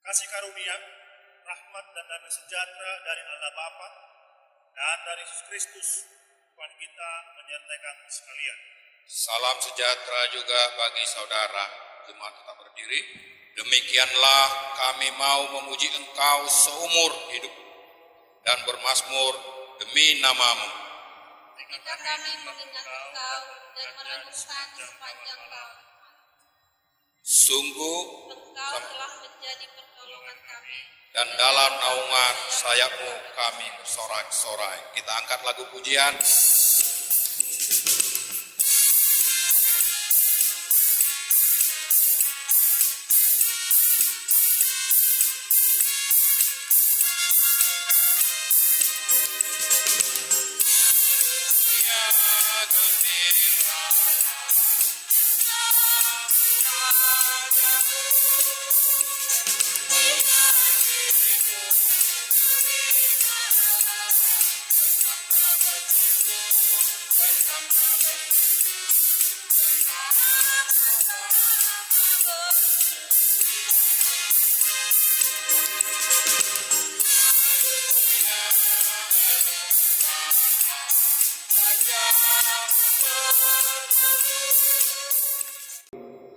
kasih karunia, rahmat dan damai sejahtera dari Allah Bapa dan dari Yesus Kristus Tuhan kita menyertai kami sekalian. Salam sejahtera juga bagi saudara. Jemaat tetap berdiri. Demikianlah kami mau memuji Engkau seumur hidup dan bermazmur demi nama-Mu. Ketika kami mengingat Engkau dan merenungkan sepanjang tahun, Sungguh Engkau telah menjadi pertolongan kami. dan dalam naungan sayap-Mu kami bersorak-sorai. Kita angkat lagu pujian.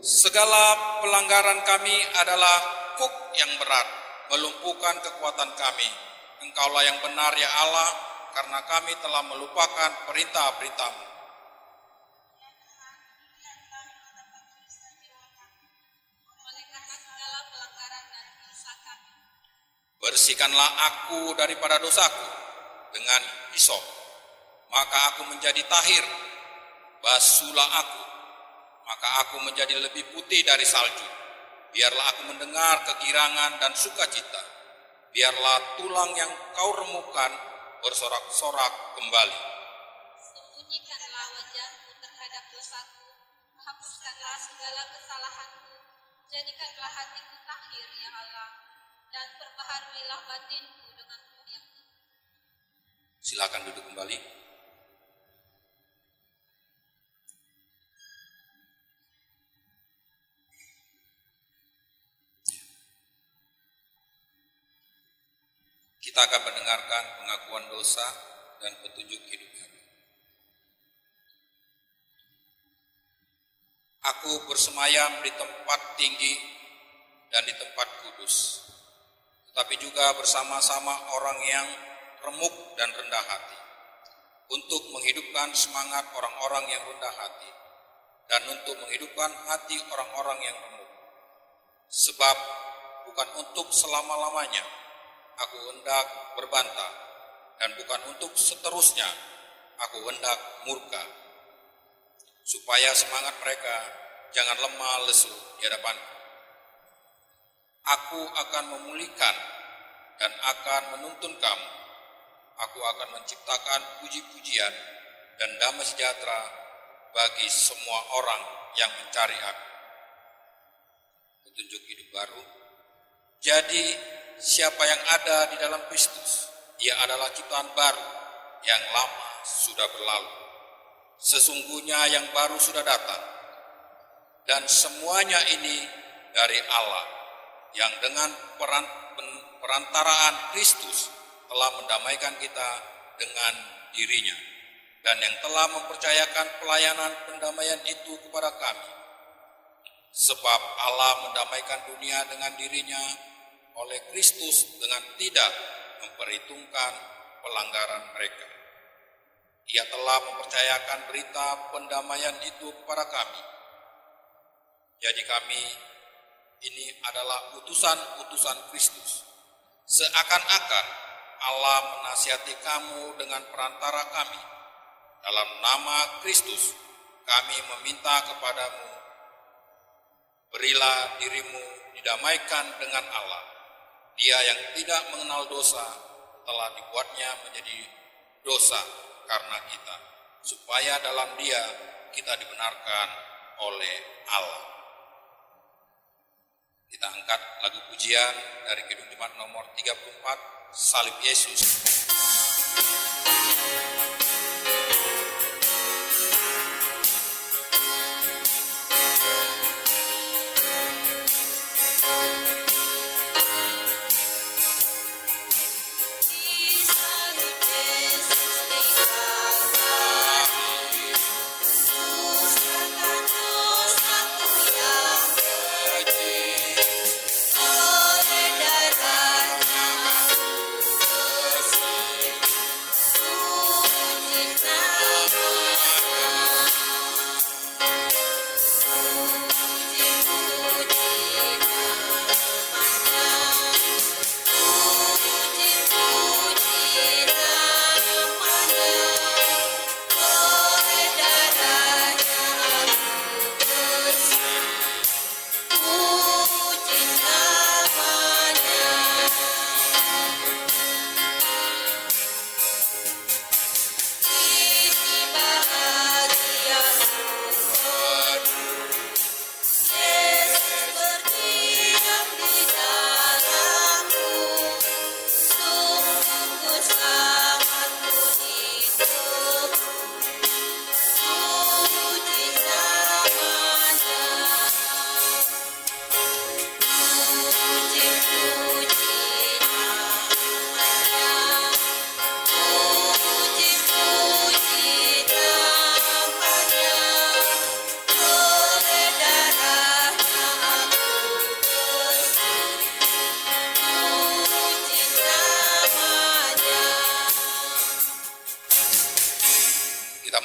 Segala pelanggaran kami adalah kuk yang berat, melumpuhkan kekuatan kami. Engkaulah yang benar ya Allah, karena kami telah melupakan perintah-perintah-Mu. Oleh karena segala pelanggaran dan dosa kami, Bersihkanlah aku daripada dosaku dengan hisop, maka aku menjadi tahir. Basuhlah aku, maka aku menjadi lebih putih dari salju. Biarlah aku mendengar kegirangan dan sukacita. Biarlah tulang yang Kau remukkan bersorak-sorak kembali. sembunyikanlah wajahmu terhadap dosaku, hapuskanlah segala kesalahanku, jadikanlah hatiku tahir ya Allah, dan perbaharuilah batinku dengan roh yang teguh. Silakan duduk kembali. Kita akan mendengarkan pengakuan dosa dan petunjuk hidup baru. Aku bersemayam di tempat tinggi dan di tempat kudus, tetapi juga bersama-sama orang yang remuk dan rendah hati, untuk menghidupkan semangat orang-orang yang rendah hati, dan untuk menghidupkan hati orang-orang yang remuk. Sebab bukan untuk selama-lamanya aku hendak berbantah, dan bukan untuk seterusnya aku hendak murka, supaya semangat mereka jangan lemah lesu di hadapanku. Aku akan memulihkan dan akan menuntun kamu. Aku akan menciptakan puji-pujian dan damai sejahtera bagi semua orang yang mencari aku. Petunjuk hidup baru. Jadi siapa yang ada di dalam Kristus, ia adalah ciptaan baru, yang lama sudah berlalu. Sesungguhnya yang baru sudah datang, dan semuanya ini dari Allah, yang dengan perantaraan Kristus telah mendamaikan kita dengan dirinya, dan yang telah mempercayakan pelayanan pendamaian itu kepada kami. Sebab Allah mendamaikan dunia dengan dirinya oleh Kristus dengan tidak memperhitungkan pelanggaran mereka. Ia telah mempercayakan berita pendamaian itu kepada kami. Jadi kami ini adalah utusan-utusan Kristus. Seakan-akan Allah menasihati kamu dengan perantara kami. Dalam nama Kristus kami meminta kepadamu, berilah dirimu didamaikan dengan Allah. Dia yang tidak mengenal dosa telah dibuatnya menjadi dosa karena kita, supaya dalam Dia kita dibenarkan oleh Allah. Kita angkat lagu pujian dari Kidung Jemaat nomor 34, Salib Yesus.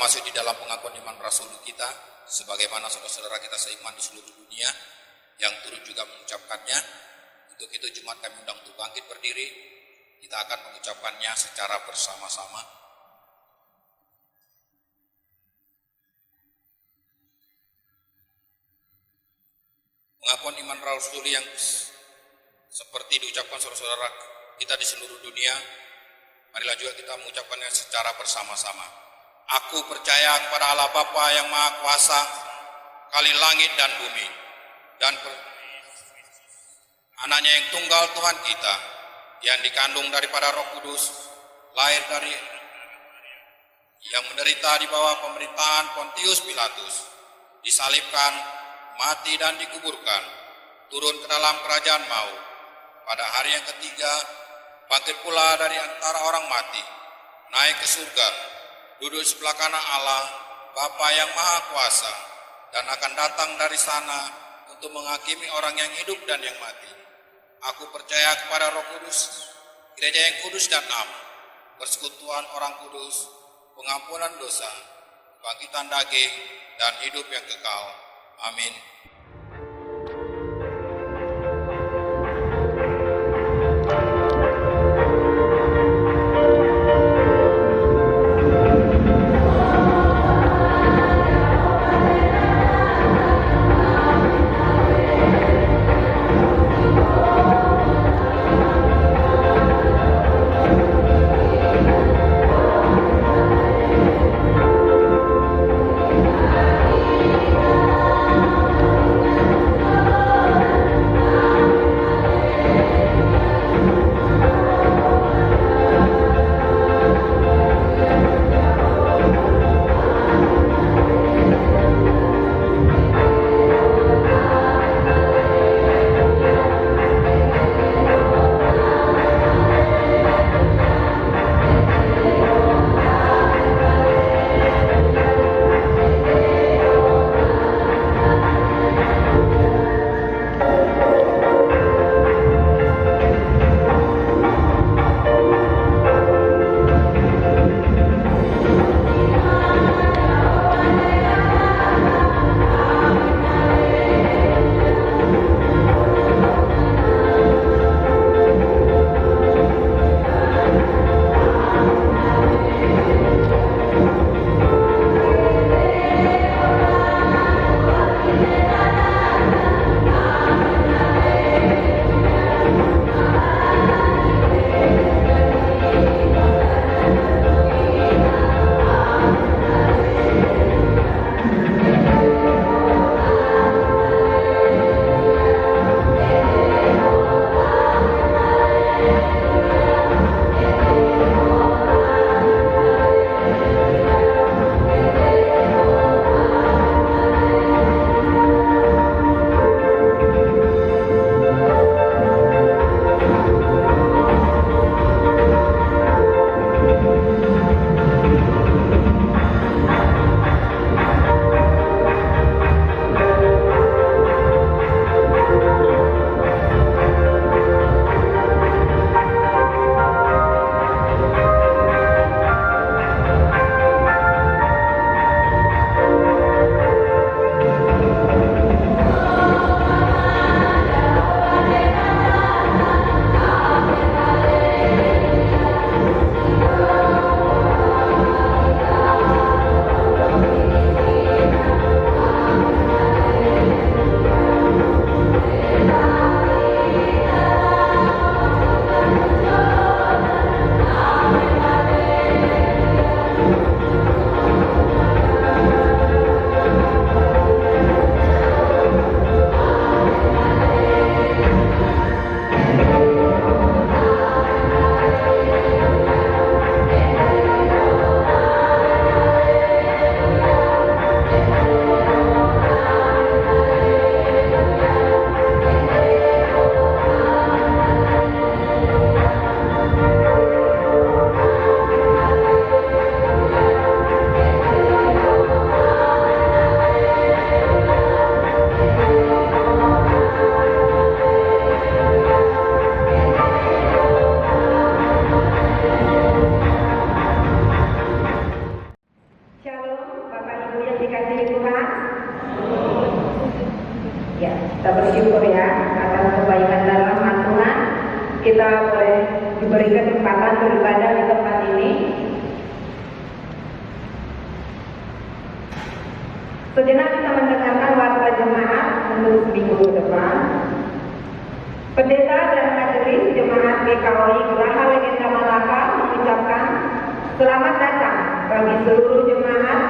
termasuk di dalam pengakuan iman rasul kita, sebagaimana saudara-saudara kita seiman di seluruh dunia yang turut juga mengucapkannya. Untuk itu Jemaat kami undang untuk bangkit berdiri, kita akan mengucapkannya secara bersama-sama. Pengakuan iman rasul yang seperti diucapkan saudara-saudara kita di seluruh dunia, marilah juga kita mengucapkannya secara bersama-sama. Aku percaya kepada Allah Bapa yang Maha Kuasa, kali langit dan bumi, dan anaknya yang tunggal Tuhan kita, yang dikandung daripada Roh Kudus, lahir dari yang menderita di bawah pemerintahan Pontius Pilatus, disalibkan, mati dan dikuburkan, turun ke dalam kerajaan maut, pada hari yang ketiga bangkit pula dari antara orang mati, naik ke surga, duduk sebelah kanan Allah Bapa yang Maha Kuasa, dan akan datang dari sana untuk menghakimi orang yang hidup dan yang mati. Aku percaya kepada Roh Kudus, gereja yang kudus dan am, persekutuan orang kudus, pengampunan dosa, kebangkitan daging, dan hidup yang kekal. Amin. boleh diberi kesempatan beribadah di tempat ini. Sejenak kita mendengarkan warta jemaat untuk seminggu ke depan. Pendeta dan majelis jemaat GKOI Geraha Legenda Malaka mengucapkan selamat datang bagi seluruh jemaat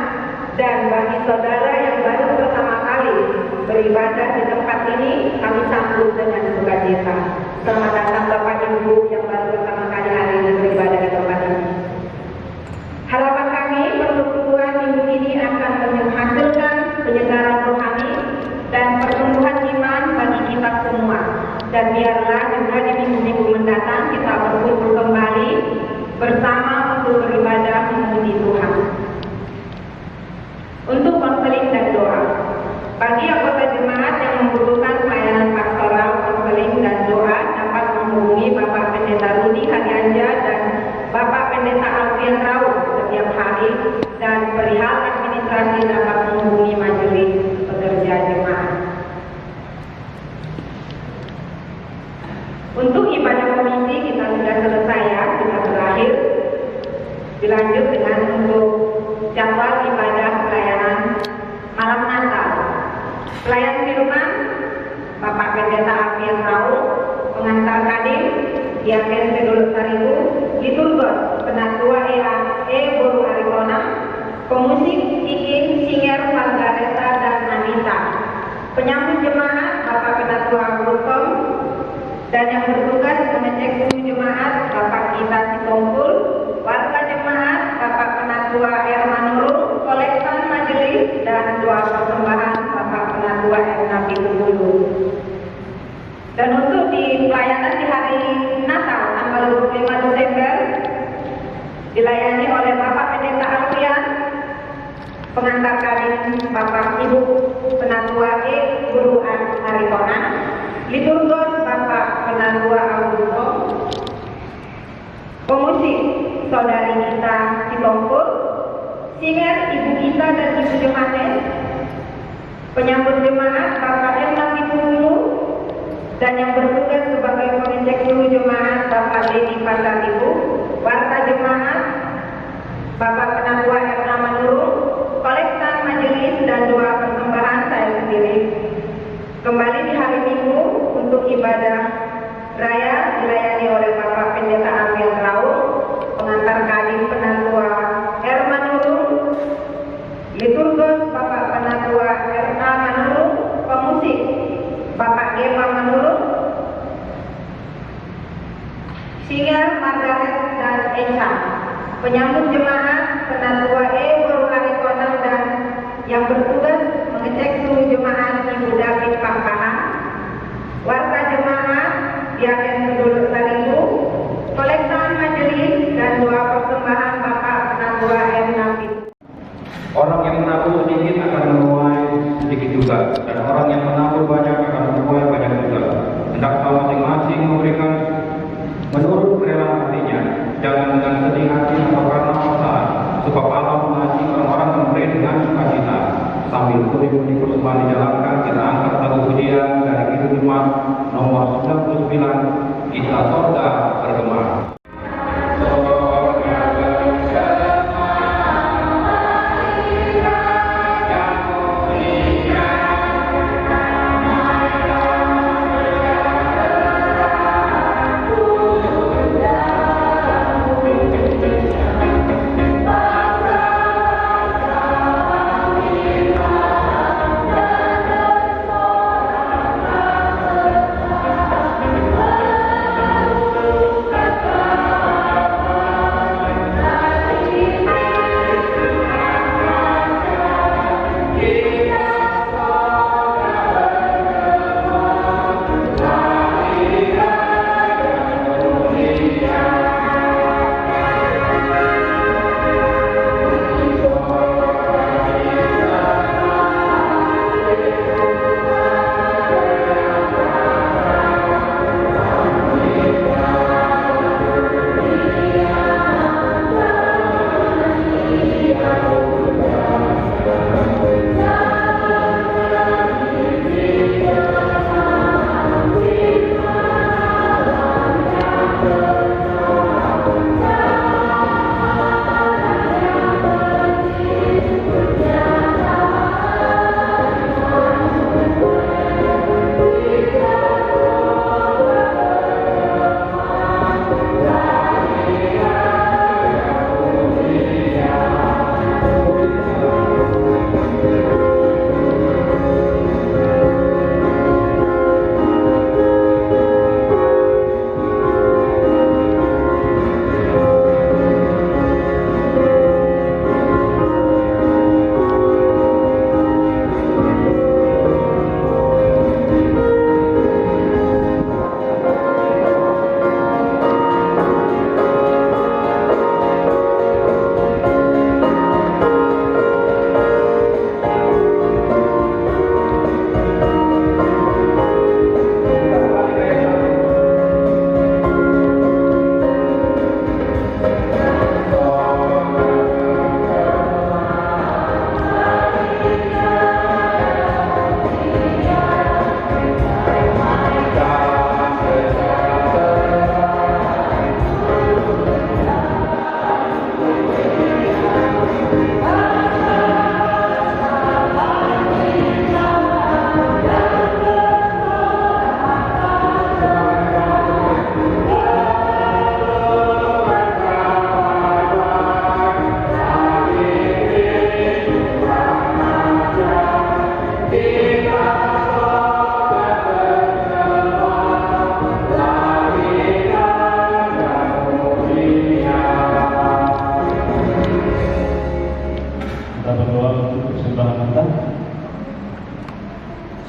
dan bagi saudara yang baru pertama kali beribadah di tempat ini. Kami sambut dengan sukacita. Selamat datang Bapak Ibu yang baru pertama kali hari ini beribadah di tempat ini. Harapan kami persekutuan minggu ini akan menghasilkan penyegaran rohani dan pertumbuhan iman bagi kita semua. Dan biarlah juga di minggu-minggu mendatang kita berkumpul kembali bersama untuk beribadah memuji Tuhan. Untuk konseling dan doa, bagi anggota jemaat yang membutuhkan pelayanan pastoral, konseling dan doa dapat menghubungi Bapak Pendeta Rudi Hadianja dan Bapak Pendeta Alfian Rau setiap hari, dan perihal administrasi dapat menghubungi majelis pekerja jemaat. Untuk ibadah komisi kita sudah selesai ya, sudah berakhir. Dilanjut dengan untuk jadwal ibadah pelayanan malam Natal. Pelayan firman Bapak Pendeta Alfian Rau, pengantar kadim Diaken Peduluk Saribu, liturgos Penatua Boru Aritona, pemusik Ikin Singer Margareta dan Anita, penyambut jemaat Bapak Penatua Gulkom, dan yang bertugas mengecek suhu jemaat Bapak Gita Sitompul, warga jemaat Bapak Penatua Ermanurung, kolektan majelis dan doa persembahan Bapak Penatua Erna Pitubulu. Dan untuk di pelayanan di hari Natal tanggal 25 Desember dilayani oleh Bapak Pendeta Alfian, pengantar kadim Bapak Ibu Penatua Guru Aritona, liturgos Bapak Penatua Augusto, pemusik Saudari Gita Sitompul, singer Ibu Gita dan Ibu Johannes, penyambut jemaat Bapak Erna Pitubulu, dan yang bertugas sebagai pengecek suhu jemaat Bapak Dedi Pasaribu, warta jemaat Bapak Penatua Erna Manurung, kolektan majelis dan doa persembahan saya sendiri. Kembali di hari Minggu untuk ibadah raya dilayani oleh Bapak Pendeta Alfian Rau, pengantar kadim Penatua Erma Nurung, liturgos Bapak Penatua Erna Manurung, pemusik Bapak Gema Manurung, singer Margaret dan Echa, penyambut jemaat Penatua Boru Aritona, dan yang bertugas mengecek suhu jemaat Ibu David Pampahan, warta jemaat Diaken Peduluk Saribu, kolektan majelis dan doa persembahan Bapak Penatua Erna Pitubulu. Orang yang menabur sedikit akan menuai sedikit juga, dan orang yang menabur banyak akan menuai banyak juga. Hendaklah masing-masing memberikan menurut kerelaan hatinya, jangan dengan sedih hati atau karena paksaan, sebab Allah mengasihi orang-orang yang memberi dengan sukacita. Sambil puji-puji persembahan dijalankan, kita angkat satu pujian dari Kidung Jemaat nomor 99, Kita Sorga Bergema.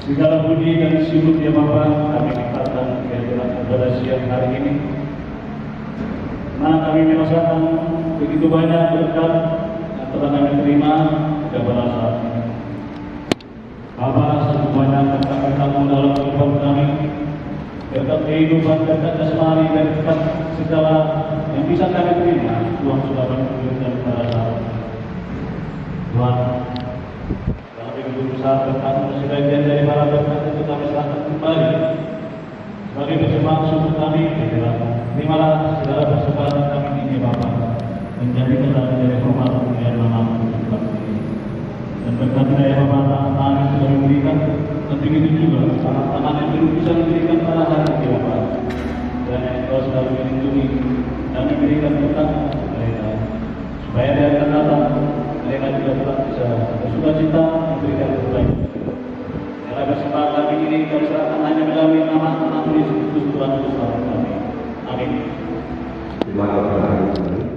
Segala puji dan syukur ya Bapa kami limpahkan pada siang hari ini. Nah, kami merasakan begitu banyak berkat yang telah kami terima pada saat ini. Bapa, satu banyak yang kami tamu dalam kehidupan kami, berkat kehidupan, berkat jasmani, dan berkat segala yang bisa kami terima, Tuhan sudah menunjukkan pada saat ini. Tuhan, kami berusaha berkat sebagian dari para berkat itu kami serahkan kembali sebagai persembahan syukur kami. Terimalah segala persembahan kami ini Bapa, menjadikan dan menjadi hormat kemuliaan nama Tuhan ini. Dan berkatnya ya Bapa, tangan yang sudah memberikan, dan begitu juga tangan yang belum bisa memberikan pada hari ini Bapa. Dan yang Engkau sudah melindungi dan memberikan berkat mereka, supaya dia akan datang mereka juga tetap bisa bersuka-cita memberikan kebaikan. Dalam persembahan kami ini kami serahkan hanya melalui nama Anak Yesus Kristus Tuhan Yesus kami. Amin. Terima kasih.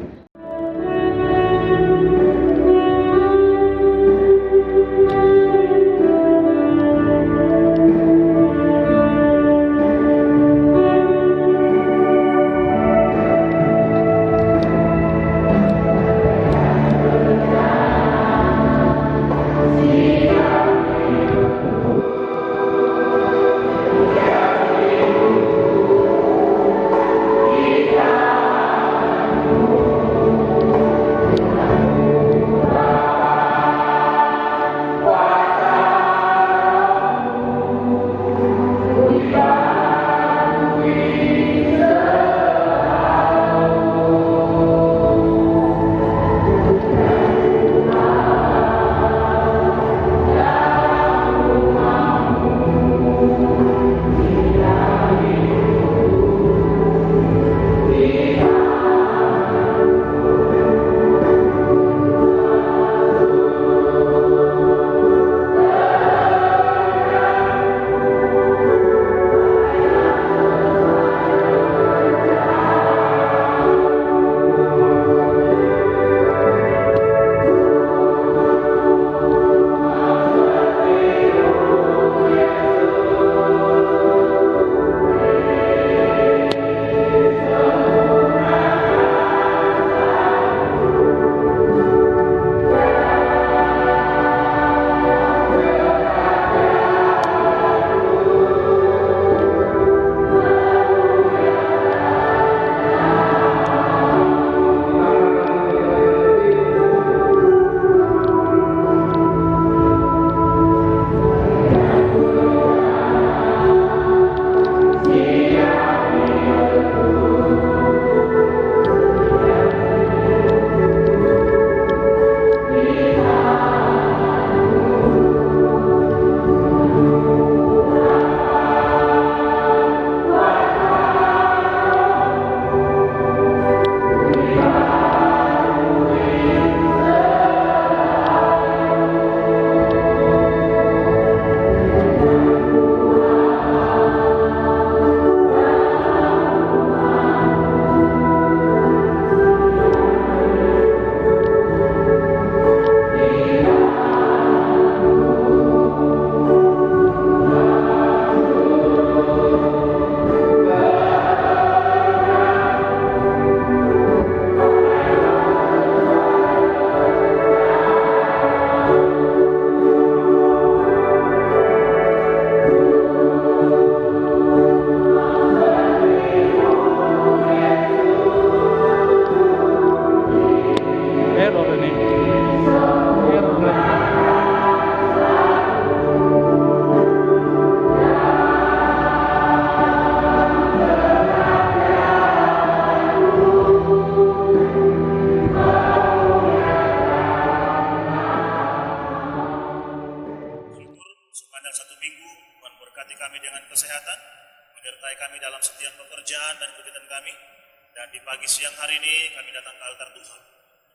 Dan di pagi siang hari ini kami datang ke altar Tuhan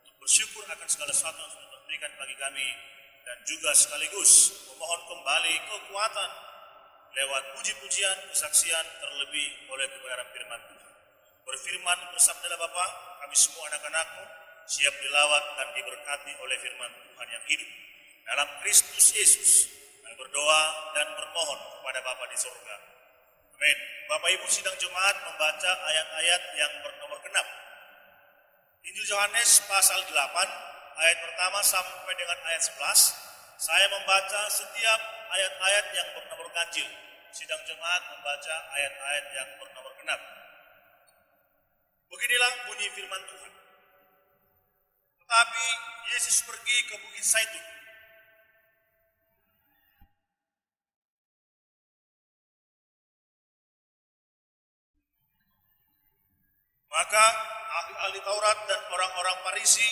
untuk bersyukur akan segala sesuatu yang sudah diberikan bagi kami dan juga sekaligus memohon kembali kekuatan lewat puji-pujian, kesaksian terlebih oleh kebenaran firman Tuhan. Berfirman bersabdalah Bapa, kami semua anak-anakmu siap dilawat dan diberkati oleh firman Tuhan yang hidup dalam Kristus Yesus. Dan berdoa dan bermohon kepada Bapa di surga. Amin. Bapak Ibu sidang Jemaat membaca ayat-ayat yang bernomor genap. Injil Yohanes pasal 8 ayat pertama sampai dengan ayat 11. Saya membaca setiap ayat-ayat yang bernomor ganjil. Sidang Jemaat membaca ayat-ayat yang bernomor genap. Beginilah bunyi firman Tuhan. Tetapi Yesus pergi ke Bukit Zaitun. Maka ahli-ahli Taurat dan orang-orang Farisi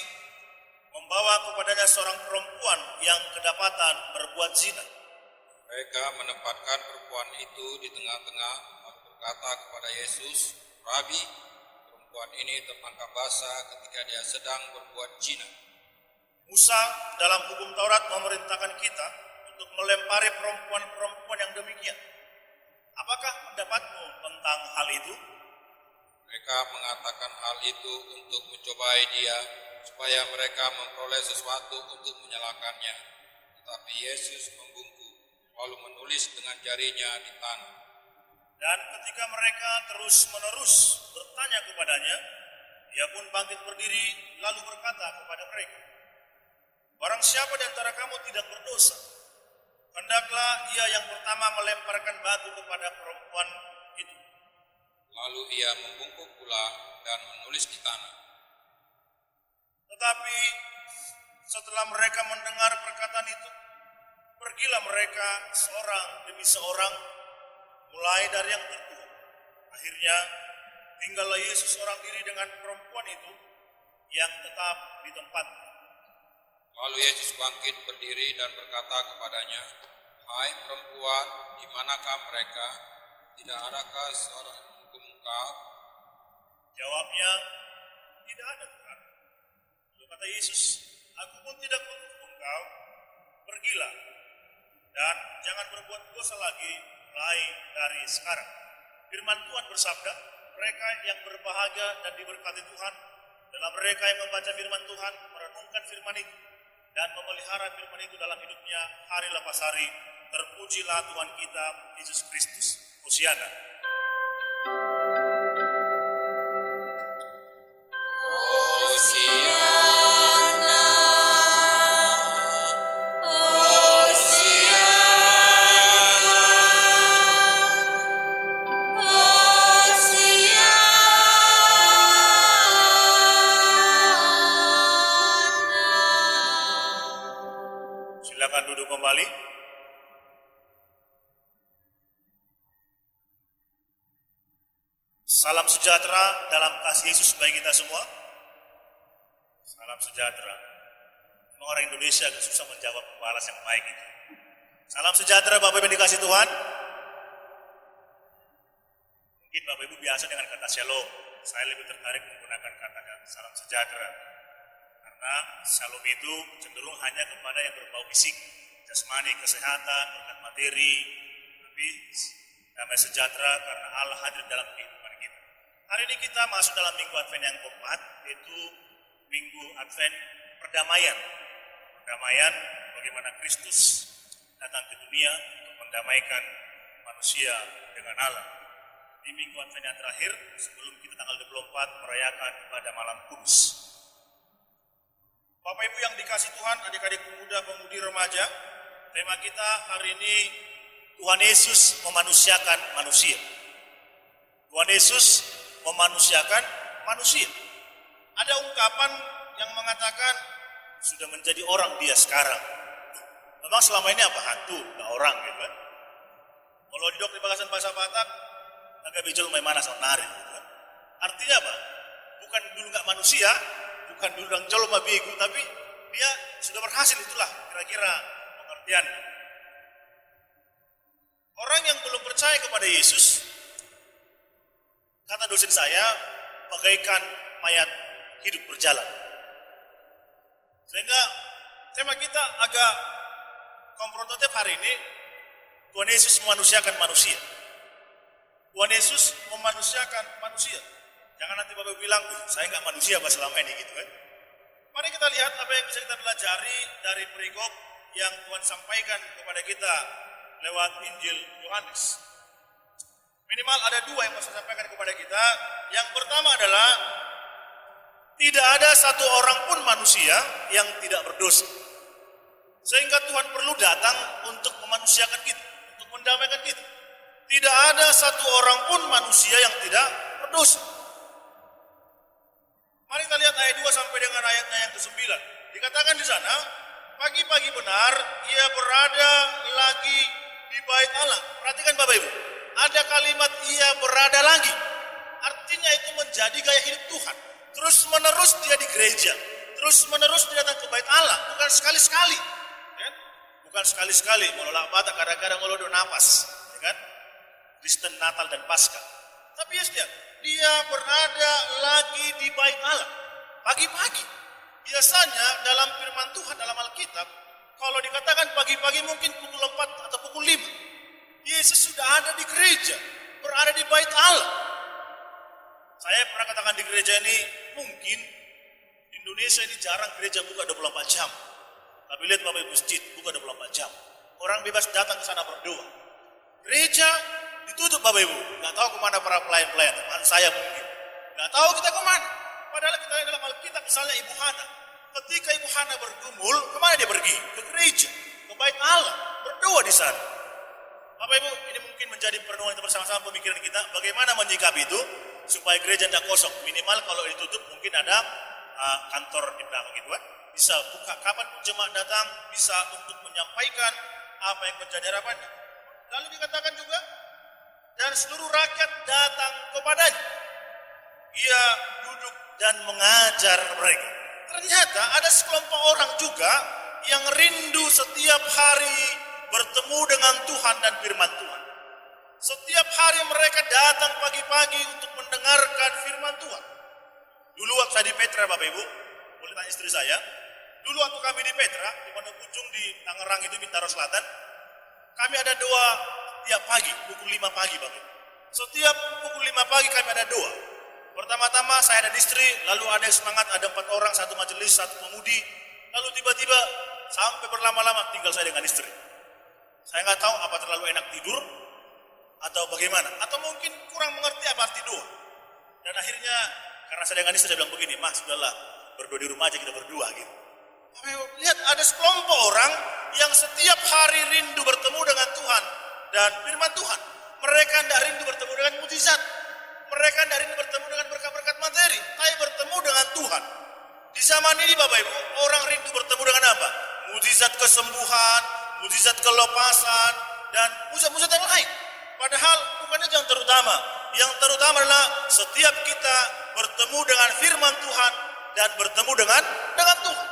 membawa kepadanya seorang perempuan yang kedapatan berbuat zina. Mereka menempatkan perempuan itu di tengah-tengah lalu berkata kepada Yesus, "Rabi, perempuan ini tertangkap basah ketika dia sedang berbuat zina." Musa dalam hukum Taurat memerintahkan kita untuk melempari perempuan-perempuan yang demikian. Apakah pendapatmu tentang hal itu? Mereka mengatakan hal itu untuk mencobai dia, supaya mereka memperoleh sesuatu untuk menyalahkannya. Tetapi Yesus membungkuk, lalu menulis dengan jarinya di tanah. Dan ketika mereka terus-menerus bertanya kepadanya, ia pun bangkit berdiri lalu berkata kepada mereka, "Barang siapa di antara kamu tidak berdosa, hendaklah ia yang pertama melemparkan batu kepada perempuan itu." Lalu ia membungkuk pula dan menulis di tanah. Tetapi setelah mereka mendengar perkataan itu, pergilah mereka seorang demi seorang, mulai dari yang tertua. Akhirnya tinggallah Yesus seorang diri dengan perempuan itu yang tetap di tempatnya. Lalu Yesus bangkit berdiri dan berkata kepadanya, "Hai perempuan, di manakah mereka? Tidak adakah seorang menghukum engkau?" Jawabnya, "Tidak ada, Tuhan." Lalu kata Yesus, "Aku pun tidak menghukum engkau. Pergilah dan jangan berbuat dosa lagi mulai dari sekarang." Firman Tuhan bersabda, mereka yang berbahagia dan diberkati Tuhan adalah mereka yang membaca firman Tuhan, merenungkan firman itu, dan memelihara firman itu dalam hidupnya hari lepas hari. Terpujilah Tuhan kita, Yesus Kristus. Hosiana. Silakan duduk kembali. Salam sejahtera dalam kasih Yesus bagi kita semua. Salam sejahtera. Memang orang Indonesia agak susah menjawab balas yang baik itu. Salam sejahtera Bapak Ibu yang dikasih Tuhan. Mungkin Bapak Ibu biasa dengan kata shalom. Saya lebih tertarik menggunakan kata salam sejahtera. Karena shalom itu cenderung hanya kepada yang berbau fisik, jasmani, kesehatan, berkat materi. Tapi damai sejahtera karena Allah hadir dalam kehidupan kita. Hari ini kita masuk dalam minggu Advent yang keempat, yaitu minggu Advent perdamaian. Perdamaian bagaimana Kristus datang ke dunia untuk mendamaikan manusia dengan Allah. Di minggu Advent yang terakhir, sebelum kita tanggal 24 merayakan ibadah malam kudus. Bapak Ibu yang dikasih Tuhan, adik-adik pemuda, pemudi remaja, tema kita hari ini Tuhan Yesus memanusiakan manusia. Tuhan Yesus memanusiakan manusia. Ada ungkapan yang mengatakan sudah menjadi orang dia sekarang. Memang selama ini apa? Hantu, nggak orang gitu kan. Kalau di bagasan bahasa Batak, agak bijol main mana sama nari gitu kan. Artinya apa? Bukan dulu nggak manusia, bukan dulu yang jauh mabigu, tapi dia sudah berhasil, itulah kira-kira pengertian. Orang yang belum percaya kepada Yesus, kata dosen saya, bagaikan mayat hidup berjalan. Sehingga tema kita agak konfrontatif hari ini, Tuhan Yesus memanusiakan manusia. Tuhan Yesus memanusiakan manusia. Jangan nanti Bapak bilang, saya nggak manusia selama ini gitu kan. Mari kita lihat apa yang bisa kita pelajari dari perikop yang Tuhan sampaikan kepada kita lewat Injil Yohanes. Minimal ada dua yang mau saya sampaikan kepada kita. Yang pertama adalah tidak ada satu orang pun manusia yang tidak berdosa. Sehingga Tuhan perlu datang untuk memanusiakan kita, untuk mendamaikan kita. Tidak ada satu orang pun manusia yang tidak berdosa. Mari kita lihat ayat 2 sampai dengan ayatnya yang ke-9. Dikatakan di sana, pagi-pagi benar ia berada lagi di bait Allah. Perhatikan Bapak Ibu, ada kalimat ia berada lagi. Artinya itu menjadi gaya hidup Tuhan. Terus menerus dia di gereja, terus menerus dia datang ke bait Allah, bukan sekali-sekali. Ya? Bukan sekali-sekali, melolak batak, kadang-kadang ngelodo napas. Ya kan? Kristen Natal dan Paskah. Tapi ya dia berada lagi di bait Allah pagi-pagi. Biasanya dalam firman Tuhan dalam Alkitab, kalau dikatakan pagi-pagi mungkin pukul 4 atau pukul 5. Yesus sudah ada di gereja, berada di bait Allah. Saya pernah katakan di gereja ini, mungkin Indonesia ini jarang gereja buka 24 jam. Tapi lihat Bapak Ibu, masjid buka 24 jam. Orang bebas datang ke sana berdoa. Gereja ditutup Bapak Ibu, nggak tahu kemana para pelayan-pelayan, teman saya mungkin, nggak tahu kita kemana. Padahal kita dalam Alkitab misalnya Ibu Hana, ketika Ibu Hana bergumul, kemana dia pergi? Ke gereja, ke bait Allah, berdoa di sana. Bapak Ibu, ini mungkin menjadi perenungan kita bersama-sama pemikiran kita, bagaimana menyikapi itu supaya gereja tidak kosong. Minimal kalau ditutup mungkin ada kantor di belakang gitu kan, bisa buka kapan jemaat datang, bisa untuk menyampaikan apa yang menjadi harapannya. Lalu dikatakan juga, dan seluruh rakyat datang kepadanya. Ia duduk dan mengajar mereka. Ternyata ada sekelompok orang juga yang rindu setiap hari bertemu dengan Tuhan dan firman Tuhan. Setiap hari mereka datang pagi-pagi untuk mendengarkan firman Tuhan. Dulu waktu saya di Petra Bapak Ibu, boleh tanya istri saya. Dulu waktu kami di Petra, di Pondok Ujung di Tangerang itu, Bintaro Selatan, kami ada doa tiap pagi, pukul 5 pagi Bapak Ibu. Setiap pukul 5 pagi kami ada doa. Pertama-tama saya dan istri, lalu ada yang semangat, ada 4 orang, satu majelis, satu pemudi. Lalu tiba-tiba sampai berlama-lama tinggal saya dengan istri. Saya nggak tahu apa terlalu enak tidur, atau bagaimana. Atau mungkin kurang mengerti apa arti doa. Dan akhirnya, karena saya dengan istri, saya bilang begini, Mas, sudahlah, berdoa di rumah aja kita berdua gitu. Lihat ada sekelompok orang yang setiap hari rindu bertemu dengan Tuhan dan firman Tuhan. Mereka tidak rindu bertemu dengan mujizat. Mereka tidak rindu bertemu dengan berkat-berkat materi, tapi bertemu dengan Tuhan. Di zaman ini Bapak Ibu, orang rindu bertemu dengan apa? Mujizat kesembuhan, mujizat kelepasan, dan mujizat-mujizat yang lain. Padahal bukan itu yang terutama. Yang terutama adalah setiap kita bertemu dengan firman Tuhan dan bertemu dengan Tuhan.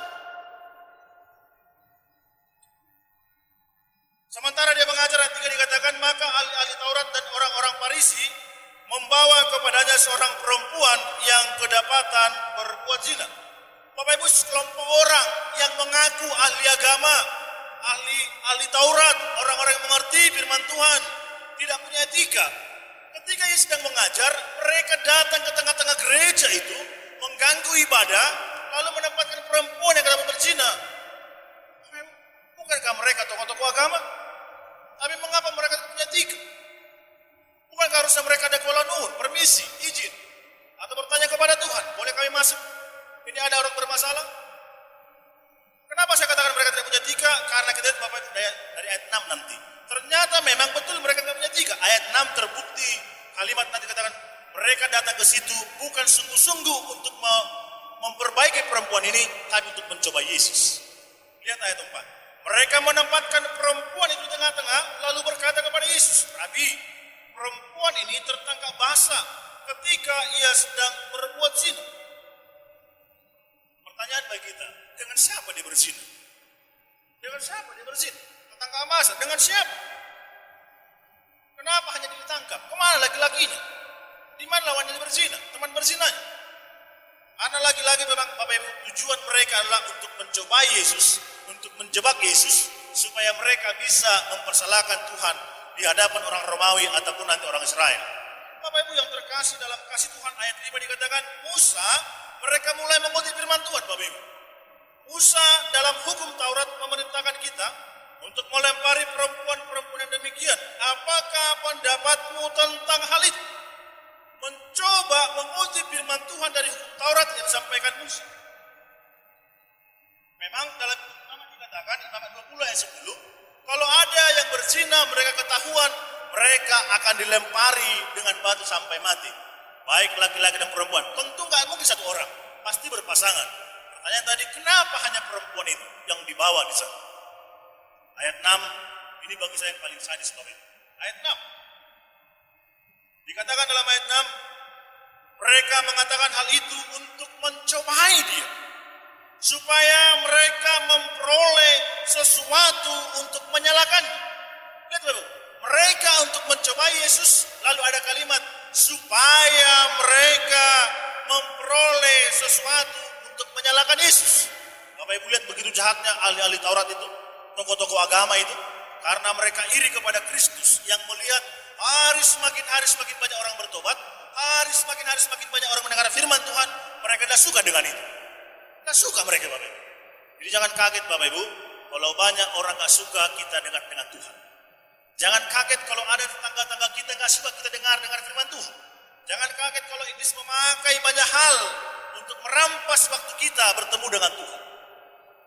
Sementara dia mengajar, ayat 3 dikatakan, maka ahli-ahli Taurat dan orang-orang Farisi membawa kepadanya seorang perempuan yang kedapatan berbuat zina. Bapak Ibu, sekelompok orang yang mengaku ahli agama, ahli Taurat, orang-orang yang mengerti firman Tuhan, tidak punya etika. Ketika ia sedang mengajar, mereka datang ke tengah-tengah gereja itu, mengganggu ibadah, lalu menempatkan perempuan yang kedapatan berzina. Bukankah mereka tokoh-tokoh agama? Tapi mengapa mereka tidak punya etika? Bukankah harusnya mereka ada kuala nuhun, permisi, izin, atau bertanya kepada Tuhan, boleh kami masuk? Ini ada orang bermasalah? Kenapa saya katakan mereka tidak punya etika? Karena kita lihat Bapak dari ayat 6 nanti. Ternyata memang betul mereka tidak punya etika. Ayat 6 terbukti kalimat nanti katakan mereka datang ke situ bukan sungguh-sungguh untuk memperbaiki perempuan ini, tapi untuk mencoba Yesus. Lihat ayat 4. Mereka menempatkan perempuan itu di tengah-tengah lalu berkata kepada Yesus, Rabi, perempuan ini tertangkap basah ketika ia sedang berbuat zina. Pertanyaan bagi kita, dengan siapa dia berzina? Dengan siapa dia berzina? Tertangkap basah, dengan siapa? Kenapa hanya ditangkap? Kemana laki-lakinya? Di mana lawannya berzina? Teman berzinanya? Karena lagi-lagi memang Bapak Ibu, tujuan mereka adalah untuk mencoba Yesus, untuk menjebak Yesus, supaya mereka bisa mempersalahkan Tuhan di hadapan orang Romawi ataupun nanti orang Israel. Bapak Ibu yang terkasih dalam kasih Tuhan, ayat 5 dikatakan, Musa, mereka mulai mengutip firman Tuhan Bapak Ibu. Musa dalam hukum Taurat memerintahkan kita untuk melempari perempuan-perempuan yang demikian. Apakah pendapatmu tentang hal itu? Mencoba menguji firman Tuhan dari hukum Taurat yang disampaikan Musa. Memang dalam Imamat dikatakan, Imamat 20 ayat 10, kalau ada yang berzina mereka ketahuan, mereka akan dilempari dengan batu sampai mati. Baik laki-laki dan perempuan. Tentu nggak mungkin satu orang, pasti berpasangan. Pertanyaan tadi, kenapa hanya perempuan itu yang dibawa di sana? Ayat 6, ini bagi saya yang paling sadis Bapak Ibu. Ayat 6. Dikatakan dalam ayat 6, mereka mengatakan hal itu untuk mencobai dia, supaya mereka memperoleh sesuatu untuk menyalahkannya. Lihat Bapak, mereka untuk mencobai Yesus, lalu ada kalimat, supaya mereka memperoleh sesuatu untuk menyalahkan Yesus. Bapak Ibu lihat begitu jahatnya ahli-ahli Taurat itu, tokoh-tokoh agama itu, karena mereka iri kepada Kristus yang melihat hari semakin banyak orang bertobat, hari semakin banyak orang mendengar firman Tuhan, mereka tidak suka dengan itu. Tidak suka mereka Bapak Ibu. Jadi jangan kaget Bapak Ibu, kalau banyak orang tidak suka kita dengar dengan Tuhan. Jangan kaget kalau ada tetangga-tetangga kita tidak suka kita dengar firman Tuhan. Jangan kaget kalau iblis memakai banyak hal untuk merampas waktu kita bertemu dengan Tuhan.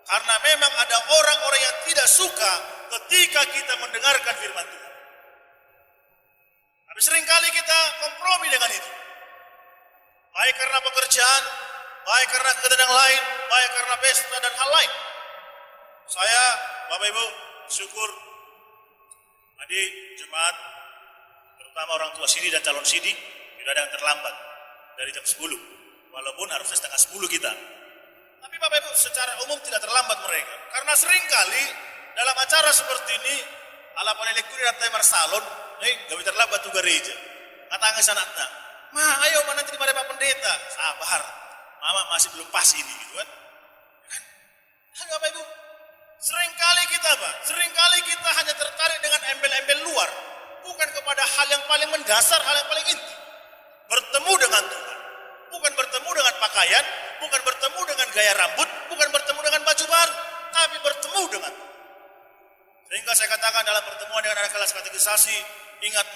Karena memang ada orang-orang yang tidak suka ketika kita mendengarkan firman Tuhan. Tapi seringkali kita kompromi dengan itu. Baik karena pekerjaan, baik karena kegiatan yang lain, baik karena pesta dan hal lain. Saya, Bapak Ibu, syukur tadi jemaat, terutama orang tua sidi dan calon sidi, tidak ada yang terlambat dari jam 10. Walaupun harusnya setengah 10 kita. Tapi Bapak Ibu secara umum tidak terlambat mereka. Karena seringkali dalam acara seperti ini, ala panelekuri dan timer salon, gak bisa terlambat tuh gereja. Katanya sanatnya, ayo nanti di Pak Pendeta. Sabar, mama masih belum pas ini gitu kan. Bapak Ibu, seringkali kita Seringkali kita hanya tertarik dengan embel-embel luar, bukan kepada hal yang paling mendasar, hal yang paling inti. Bertemu dengan Tuhan, bukan bertemu dengan pakaian, bukan bertemu dengan gaya rambut, bukan bertemu dengan baju baru, tapi bertemu dengan Tuhan. Sehingga saya katakan dalam pertemuan dengan anak kelas katekisasi, ingat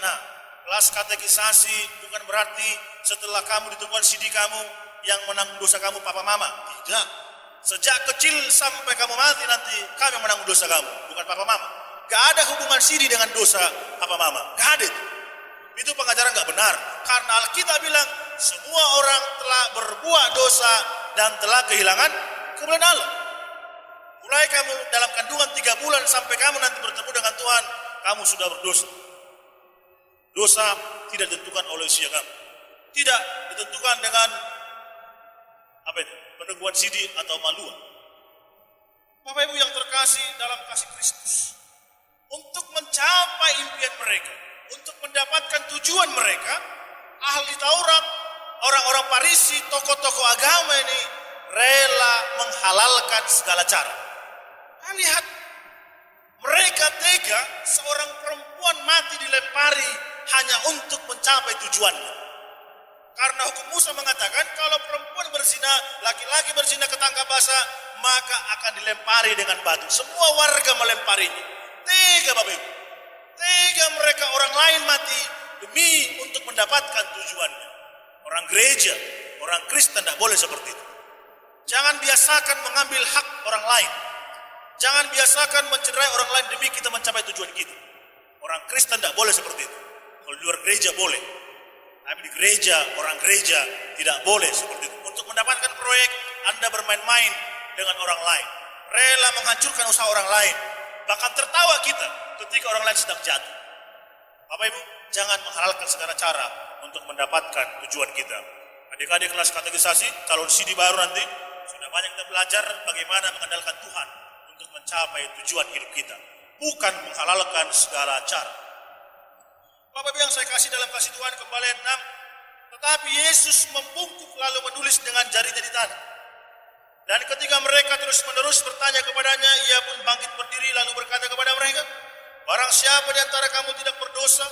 kelas katekisasi bukan berarti setelah kamu ditemukan CD kamu yang menanggung dosa kamu papa mama. Tidak. Sejak kecil sampai kamu mati nanti kami menanggung dosa kamu, bukan papa mama. Gak ada hubungan CD dengan dosa papa mama. Gak ada itu. Itu pengajaran gak benar. Karena Alkitab bilang semua orang telah berbuat dosa dan telah kehilangan kemuliaan Allah. Mulai kamu dalam kandungan 3 bulan sampai kamu nanti bertemu dengan Tuhan, kamu sudah berdosa. Dosa tidak ditentukan oleh usia kamu. Tidak ditentukan dengan penungguan sidi atau maluan. Bapak Ibu yang terkasih dalam kasih Kristus, untuk mencapai impian mereka, untuk mendapatkan tujuan mereka, ahli Taurat, orang-orang Farisi, tokoh-tokoh agama ini rela menghalalkan segala cara. Lihat, mereka tega seorang perempuan mati dilempari hanya untuk mencapai tujuannya. Karena hukum Musa mengatakan kalau perempuan berzina, laki-laki berzina ketangkap basah, maka akan dilempari dengan batu. Semua warga melemparinya. Tega Bapak Ibu. Tega mereka orang lain mati demi untuk mendapatkan tujuannya. Orang gereja, orang Kristen tidak boleh seperti itu. Jangan biasakan mengambil hak orang lain. Jangan biasakan mencederai orang lain demi kita mencapai tujuan kita. Orang Kristen tidak boleh seperti itu. Kalau di luar gereja boleh. Tapi di gereja, orang gereja tidak boleh seperti itu. Untuk mendapatkan proyek, Anda bermain-main dengan orang lain. Rela menghancurkan usaha orang lain. Bahkan tertawa kita ketika orang lain sedang jatuh. Bapak Ibu, jangan menghalalkan segala cara untuk mendapatkan tujuan kita. Adik-adik kelas katekisasi, calon sidi baru nanti, sudah banyak kita belajar bagaimana mengandalkan Tuhan untuk mencapai tujuan hidup kita. Bukan menghalalkan segala cara. Bapak Ibu yang saya kasih dalam kasih Tuhan, kembali ayat 6. Tetapi Yesus membungkuk lalu menulis dengan jarinya di tanah. Dan ketika mereka terus-menerus bertanya kepadanya, ia pun bangkit berdiri lalu berkata kepada mereka, barang siapa di antara kamu tidak berdosa,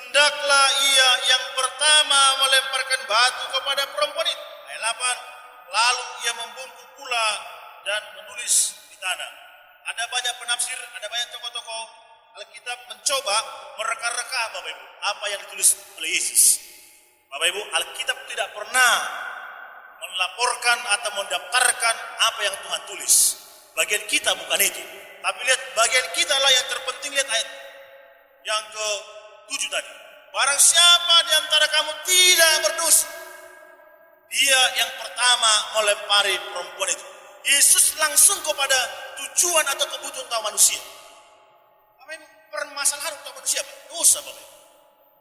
hendaklah ia yang pertama melemparkan batu kepada perempuan itu. Ayat 8. Lalu ia membungkuk pula dan menulis di tanah. Ada banyak penafsir, ada banyak tokoh-tokoh Alkitab mencoba mereka-reka Bapak Ibu apa yang ditulis oleh Yesus. Bapak Ibu, Alkitab tidak pernah melaporkan atau mendaftarkan apa yang Tuhan tulis. Bagian kita bukan itu. Tapi lihat, bagian kita lah yang terpenting. Lihat ayat yang ke-7 tadi. Barang siapa di antara kamu tidak berdosa, dia yang pertama melempari perempuan itu. Yesus langsung kepada tujuan atau kebutuhan utama manusia. Apa ini permasalahan utama manusia? Dosa, Bapak.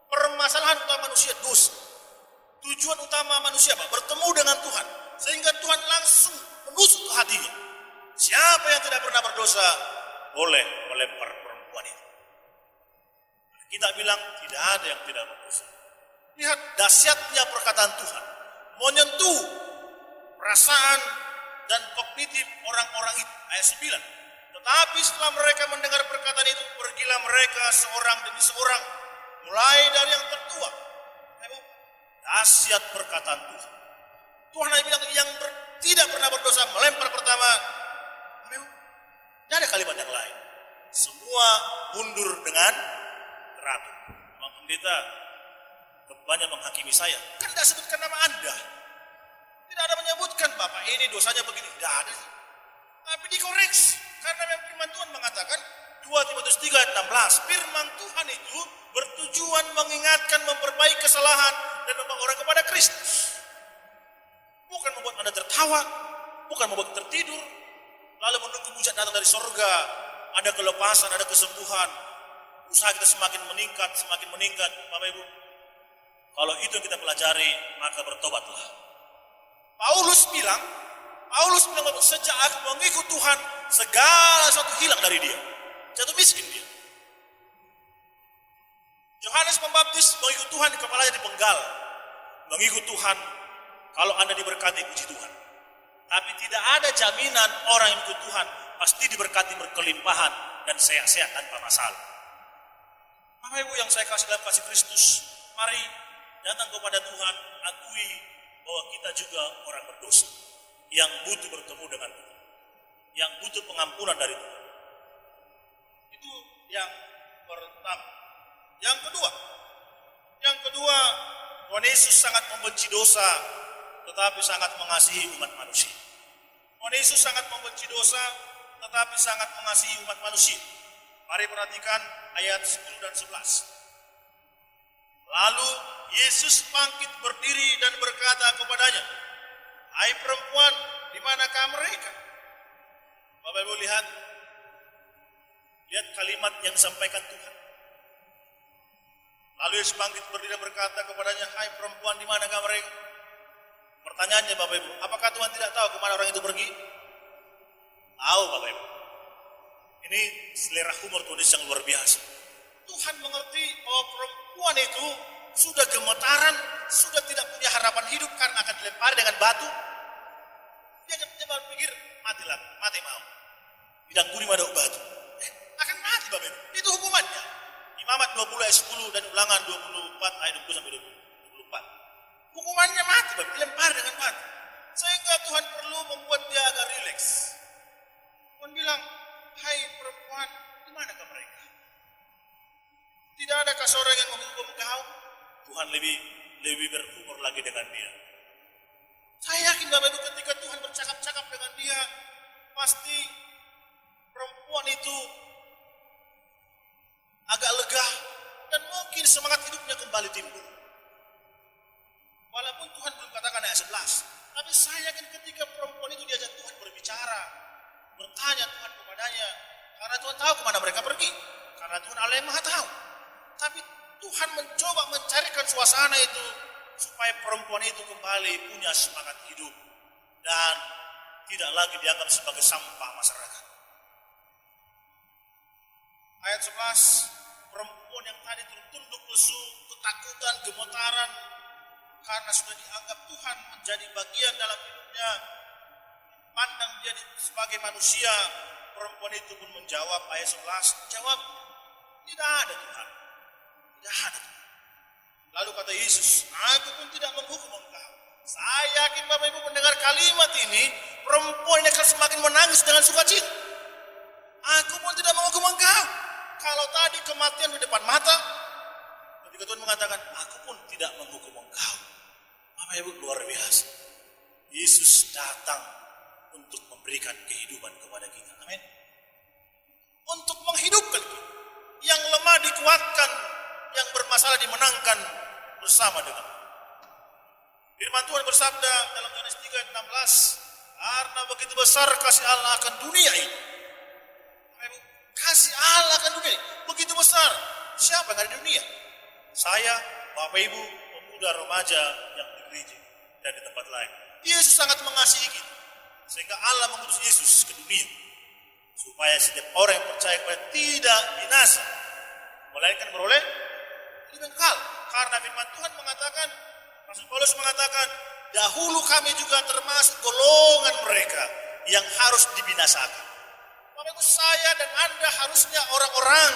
Permasalahan utama manusia dosa. Tujuan utama manusia apa? Bertemu dengan Tuhan. Sehingga Tuhan langsung menusuk ke hatinya. Siapa yang tidak pernah berdosa boleh melempar perempuan itu. Kita bilang tidak ada yang tidak berdosa. Lihat dahsyatnya perkataan Tuhan. Menyentuh perasaan dan kognitif orang-orang itu. Ayat 9. Tetapi setelah mereka mendengar perkataan itu, pergilah mereka seorang demi seorang. Mulai dari yang tertua. Dahsyat perkataan Tuhan. Tuhan bilang yang tidak pernah berdosa melempar pertama. Tidak ada kalimat yang lain. Semua mundur dengan teratur. Bang Pendeta banyak menghakimi saya. Kan tidak sebutkan nama Anda. Tidak ada menyebutkan Bapak ini dosanya begini. Tidak ada. Tapi dikoreksi. Karena firman Tuhan mengatakan 2 Timotius 3 ayat 16. Firman Tuhan itu bertujuan mengingatkan, memperbaiki kesalahan dan membawa orang kepada Kristus. Bukan membuat Anda tertawa, bukan membuat tertidur, lalu menunggu mujizat datang dari sorga, ada kelepasan, ada kesembuhan, usaha kita semakin meningkat, Bapak Ibu. Kalau itu yang kita pelajari, maka bertobatlah. Paulus bilang sejak aku mengikut Tuhan, segala sesuatu hilang dari dia. Jatuh miskin dia. Yohanes Pembaptis mengikut Tuhan, kepalanya dipenggal. Mengikut Tuhan, kalau Anda diberkati, puji Tuhan. Tapi tidak ada jaminan orang yang ikut Tuhan pasti diberkati berkelimpahan dan sehat-sehat tanpa masalah. Bapak Ibu yang saya kasih dalam kasih Kristus, mari datang kepada Tuhan, akui bahwa kita juga orang berdosa yang butuh bertemu dengan Tuhan, yang butuh pengampunan dari Tuhan. Itu yang pertama. Yang kedua, Tuhan Yesus sangat membenci dosa, tetapi sangat mengasihi umat manusia. Tuhan Yesus sangat membenci dosa, tetapi sangat mengasihi umat manusia. Mari perhatikan ayat 10 dan 11. Lalu Yesus bangkit berdiri dan berkata kepadanya, "Hai perempuan, di manakah mereka?" Bapak Ibu lihat kalimat yang disampaikan Tuhan. Lalu Yesus bangkit berdiri dan berkata kepadanya, "Hai perempuan, di manakah mereka?" Pertanyaannya Bapak Ibu, apakah Tuhan tidak tahu kemana orang itu pergi? Tahu Bapak Ibu. Ini selera humor Tuhan yang luar biasa. Tuhan mengerti bahwa perempuan itu sudah gemetaran, sudah tidak punya harapan hidup karena akan dilempari dengan batu. Dia berpikir, mati mau. Bidang kuri madau batu. Akan mati Bapak Ibu. Itu hukumannya. Imamat 20 ayat 10 dan Ulangan 24 ayat 20 sampai 24. Hukumannya mati, Bapak, dilempar dengan batu. Sehingga Tuhan perlu membuat dia agak rileks. Tuhan bilang, "Hai perempuan, di manakah mereka? Tidak adakah seorang yang menghukum kau?" Tuhan lebih berhumor lagi dengan dia. Saya yakin Bapak Ibu ketika Tuhan bercakap-cakap dengan dia, pasti perempuan itu agak lega dan mungkin semangat hidupnya kembali timbul. Walaupun Tuhan belum katakan ayat 11, tapi saya yakin ketika perempuan itu diajak Tuhan berbicara, bertanya Tuhan kepadanya, karena Tuhan tahu kemana mereka pergi, karena Tuhan Allah yang Maha tahu. Tapi Tuhan mencoba mencarikan suasana itu supaya perempuan itu kembali punya semangat hidup dan tidak lagi dianggap sebagai sampah masyarakat. Ayat 11, perempuan yang tadi tertunduk lesu, ketakutan, gemetaran, karena sudah dianggap Tuhan menjadi bagian dalam hidupnya, pandang dia sebagai manusia, perempuan itu pun menjawab, ayat 11, menjawab, "Tidak ada Tuhan, tidak ada Tuhan." Lalu kata Yesus, "Aku pun tidak menghukum engkau." Saya yakin Bapak Ibu mendengar kalimat ini, perempuan ini akan semakin menangis dengan sukacita. Aku pun tidak menghukum engkau. Kalau tadi kematian di depan mata, ketika Tuhan mengatakan, aku pun tidak menghukum engkau. Bapak Ibu, luar biasa. Yesus datang untuk memberikan kehidupan kepada kita. Amin. Untuk menghidupkan kita. Yang lemah dikuatkan, yang bermasalah dimenangkan bersama dengan. Firman Tuhan bersabda dalam Yohanes 3 ayat 16, karena begitu besar kasih Allah akan dunia ini. Kasih Allah akan dunia ini begitu besar. Siapa yang ada di dunia? Saya, Bapak Ibu, pemuda remaja yang di gereja dan di tempat lain. Yesus sangat mengasihi kita. Sehingga Allah mengutus Yesus ke dunia. Supaya setiap orang yang percaya kepada tidak binasa, melainkan beroleh hidup kekal. Karena firman Tuhan mengatakan, Rasul Paulus mengatakan, dahulu kami juga termasuk golongan mereka yang harus dibinasakan. Bapak Ibu, saya dan Anda harusnya orang-orang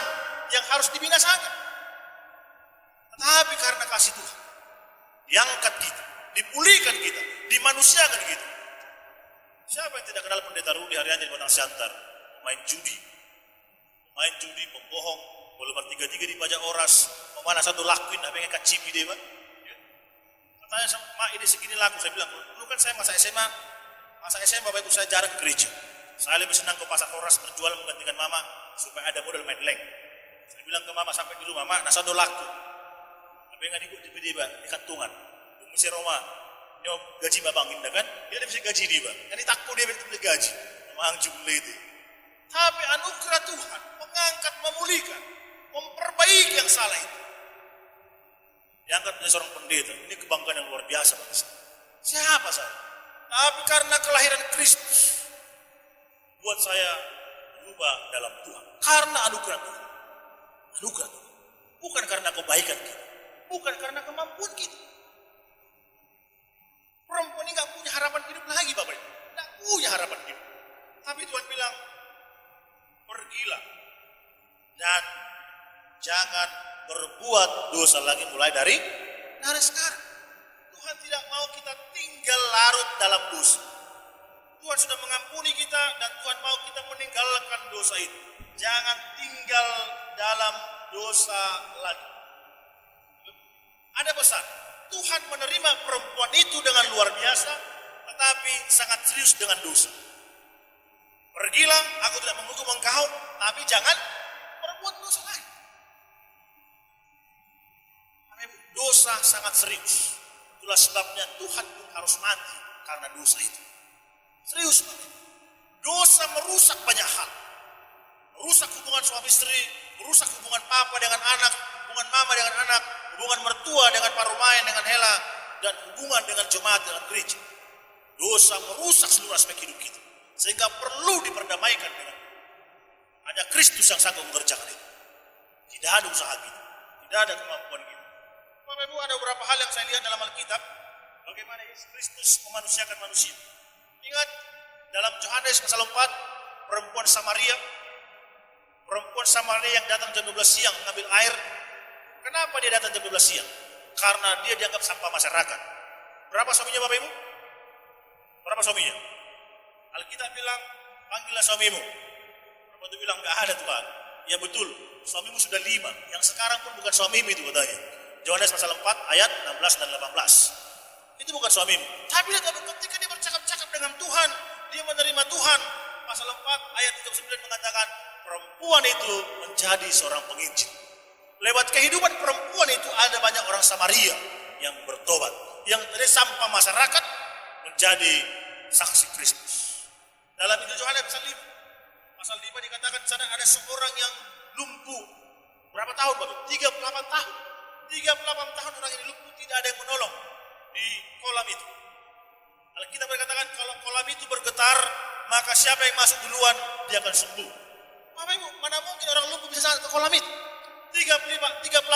yang harus dibinasakan. Tetapi karena kasih Tuhan, diangkat kita, dipulihkan kita, dimanusiakan kita. Siapa yang tidak kenal pendeta Rudi Haryadi di Padang Siantar? Pemain judi, pembohong, boleh bertiga-tiga di pajak oras, pemana satu lakuin, apa yang kacipi dia, Pak? Katanya sama Mak, ini segini laku. Saya bilang, dulu kan saya masa SMA Bapak Ibu saya jarang ke gereja. Saya lebih senang ke pasar oras berjual menggantikan Mama supaya ada modal main leng. Saya bilang ke Mama sampai dulu, Mama, nasa do laku. Apa yang nggak di dia, Pak? Di kantungan. Di Mesir Roma. Ini gaji babangin, kan? Dia bisa gaji dia, Pak. Ini takut dia bisa gaji. Memang jumlah itu. Tapi anugerah Tuhan mengangkat, memulihkan, memperbaiki yang salah itu. Diangkat menjadi seorang pendeta. Ini kebanggaan yang luar biasa bagi saya. Siapa saya? Tapi karena kelahiran Kristus, buat saya berubah dalam Tuhan. Karena anugerah Tuhan. Anugerah Tuhan. Bukan karena kebaikan kita. Bukan karena kemampuan kita. Perempuan ini gak punya harapan hidup lagi, Bapak Ibu. Gak punya harapan hidup. Tapi Tuhan bilang, pergilah dan jangan berbuat dosa lagi mulai dari sekarang. Tuhan tidak mau kita tinggal larut dalam dosa. Tuhan sudah mengampuni kita dan Tuhan mau kita meninggalkan dosa itu. Jangan tinggal dalam dosa lagi. Ada pesan, Tuhan menerima perempuan itu dengan luar biasa, tetapi sangat serius dengan dosa. Pergilah, aku tidak menghukum engkau, tapi jangan berbuat dosa lain. Dosa sangat serius. Itulah sebabnya Tuhan pun harus mati karena dosa itu. Serius banget. Dosa merusak banyak hal. Merusak hubungan suami istri, merusak hubungan papa dengan anak, hubungan mama dengan anak, hubungan mertua dengan parumayan, dengan hela, dan hubungan dengan jemaat, dengan gereja. Dosa merusak seluruh aspek hidup kita. Sehingga perlu diperdamaikan dengan ada Kristus yang sanggup mengerjakan itu. Tidak ada usaha kita, tidak ada kemampuan kita. Bapak Ibu, ada beberapa hal yang saya lihat dalam Alkitab, bagaimana Yesus Kristus memanusiakan manusia. Ingat, dalam Yohanes pasal 4, perempuan Samaria yang datang jam 12 siang mengambil air. Kenapa dia datang jam 12 siang? Karena dia dianggap sampah masyarakat. Berapa suaminya Bapak Ibu? Berapa suaminya? Alkitab bilang, panggillah suamimu. Perempuan itu bilang, enggak ada Tuhan. Ya betul, suamimu sudah 5. Yang sekarang pun bukan suamimu itu katanya. Yohanes pasal 4 ayat 16 dan 18. Itu bukan suamimu. Tapi ketika dia bercakap-cakap dengan Tuhan, dia menerima Tuhan. Pasal 4 ayat 39 mengatakan, perempuan itu menjadi seorang penginjil. Lewat kehidupan perempuan itu ada banyak orang Samaria yang bertobat. Yang dari sampah masyarakat menjadi saksi Kristus. Dalam Injil Yohanes pasal 5. Pasal 5 dikatakan sana ada seorang yang lumpuh. Berapa tahun Bapak? 38 tahun. 38 tahun orang ini lumpuh, tidak ada yang menolong di kolam itu. Alkitab berkatakan kalau kolam itu bergetar, maka siapa yang masuk duluan dia akan sembuh. Bapak Ibu, mana mungkin orang lumpuh bisa sampai ke kolam itu? 38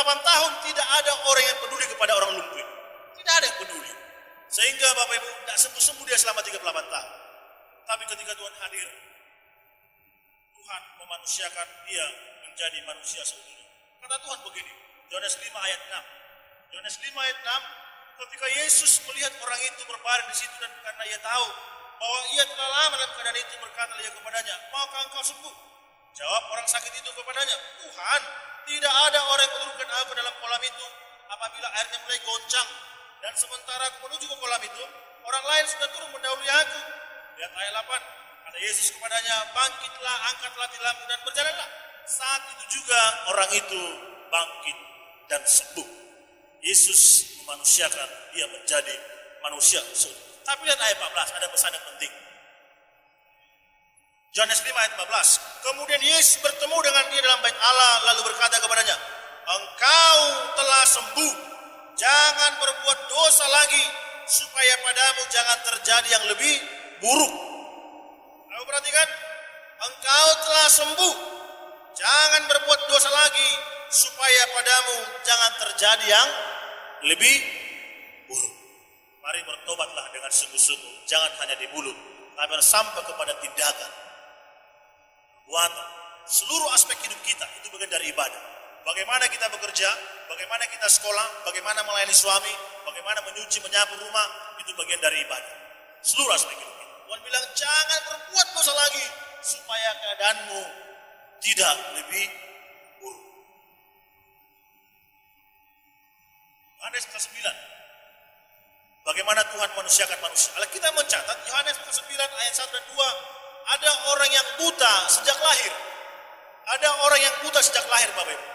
tahun tidak ada orang yang peduli kepada orang lumpuh itu. Tidak ada yang peduli. Sehingga Bapak Ibu tidak sembuh-sembuh dia selama 38 tahun. Tapi ketika Tuhan hadir, Tuhan memanusiakan dia menjadi manusia seutuhnya. Kata Tuhan begini, Yohanes 5 ayat 6. Yohanes 5 ayat 6, ketika Yesus melihat orang itu berbaring di situ dan karena ia tahu bahwa ia telah lama dalam keadaan itu. Berkatalah ia kepadanya, maukah engkau sembuh? Jawab orang sakit itu kepadanya, Tuhan, tidak ada orang yang menurunkan aku dalam kolam itu apabila airnya mulai goncang. Dan sementara aku menuju ke kolam itu, orang lain sudah turun mendahului aku. Lihat ayat 8, kata Yesus kepadanya, bangkitlah, angkatlah tilammu dan berjalanlah. Saat itu juga orang itu bangkit dan sembuh. Yesus memanusiakan, dia menjadi manusia. Tapi lihat ayat 14, ada pesan yang penting. Yohanes 5 ayat 14. Kemudian Yesus bertemu dengan dia dalam bait Allah, lalu berkata kepadanya, engkau telah sembuh, jangan berbuat dosa lagi, supaya padamu jangan terjadi yang lebih buruk. Kamu perhatikan, engkau telah sembuh, jangan berbuat dosa lagi, supaya padamu jangan terjadi yang lebih buruk. Mari bertobatlah dengan sungguh-sungguh, jangan hanya di mulut, tapi sampai kepada tindakan, perbuatan. Seluruh aspek hidup kita itu bagian dari ibadah. Bagaimana kita bekerja, bagaimana kita sekolah, bagaimana melayani suami, bagaimana menyuci, menyapu rumah, itu bagian dari ibadah. Seluruh aspek hidup kita. Tuhan bilang jangan berbuat dosa lagi, supaya keadaanmu tidak lebih buruk. Yohanes 9. Bagaimana Tuhan manusiakan manusia. Kita mencatat Yohanes 9 ayat 1 dan 2. Ada orang yang buta sejak lahir. Ada orang yang buta sejak lahir, Bapak Ibu.